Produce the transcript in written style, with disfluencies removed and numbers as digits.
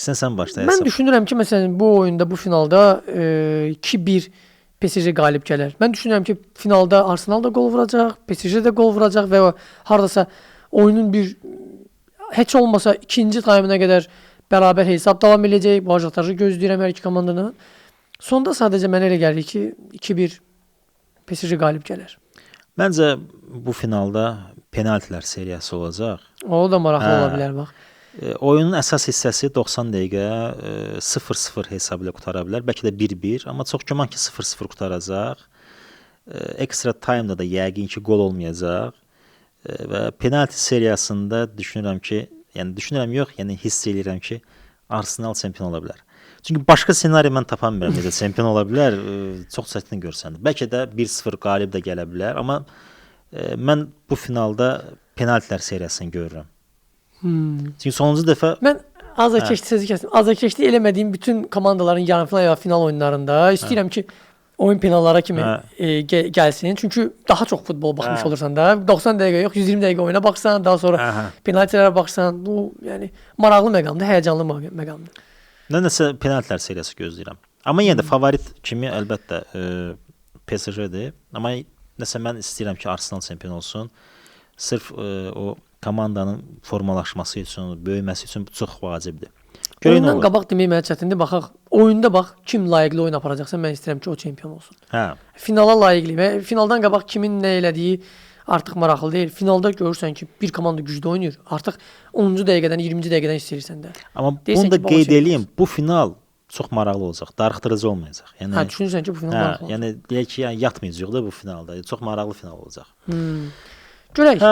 İstəsən başla Mən hesab. düşünürəm ki, məsələn bu oyunda, bu finalda 2-1 PSG qalib gələr. Mən düşünürəm ki, finalda Arsenal da gol vuracaq, PSG də gol vuracaq və hardasa oyunun bir heç olmasa ikinci taymına qədər bərabər hesab davam edəcək. Bu ajotajı gözləyirəm hər iki komandanın. Sonda sadəcə mənə elə gəlir ki, 2-1 PSG qalib gələr. Məncə bu finalda penaltilər seriyası olacaq. O da maraqlı ola bilər bax. Oyunun əsas hissəsi 90 dəqiqə 0-0 hesabı ilə qutara bilər. Bəlkə də 1-1, amma çox güman ki 0-0 qutaracaq. Ekstra time-da da yəqin ki gol olmayacaq. Və penalti seriyasında düşünürəm ki, yəni hiss edirəm ki Arsenal çempion ola bilər. Çünki başqa ssenari mən tapa bilmirəm necə çempion ola bilər. Çox çətin görsənir. Bəlkə də 1-0 qalib də gələ bilər, amma mən bu finalda penaltilər seriyasını görürəm. Çünki sonuncu dəfə Mən azarkeşli sözü kəsdim. Azarkeşli eləmədiyim bütün komandaların yarımfinal ya final oyunlarında istəyirəm ki oyun penallara kimi gəlsin. Çünki daha çox futbol baxmış olursan da 90 dəqiqə yox, 120 dəqiqə oyuna baxsan, daha sonra penaltilərə baxsan, bu yəni maraqlı məqamdır, həyəcanlı məqamdır. Mən nəsə penaltilər seriyası gözləyirəm. Amma yenə də favorit kimi əlbəttə PSG-dir. Amma nəsə mən istəyirəm ki Arsenal çempion olsun. Sırf o komandanın formalaşması üçün, böyüməsi üçün bu çox vacibdir. Oyundan qabaq demək mənə çətindir. Baxaq, oyunda bax kim layiqli oyun aparacaqsa mən istəyirəm ki o çempion olsun. Hə. Finala layiqli və finaldan qabaq kimin nə elədiyi artıq maraqlı deyil. Finalda görürsən ki bir komanda güclü oynayır. Artıq 10-cu dəqiqədən, 20-ci dəqiqədən istəyirsən də. Amma bunu da qeyd eləyim, bu final çox maraqlı olacaq, darıxdırıcı olmayacaq. Yəni düşünürsən ki bu final maraqlı olacaq. Yəni deyək ki, yatmayacaq da bu finalda. Çox maraqlı final olacaq. Görək.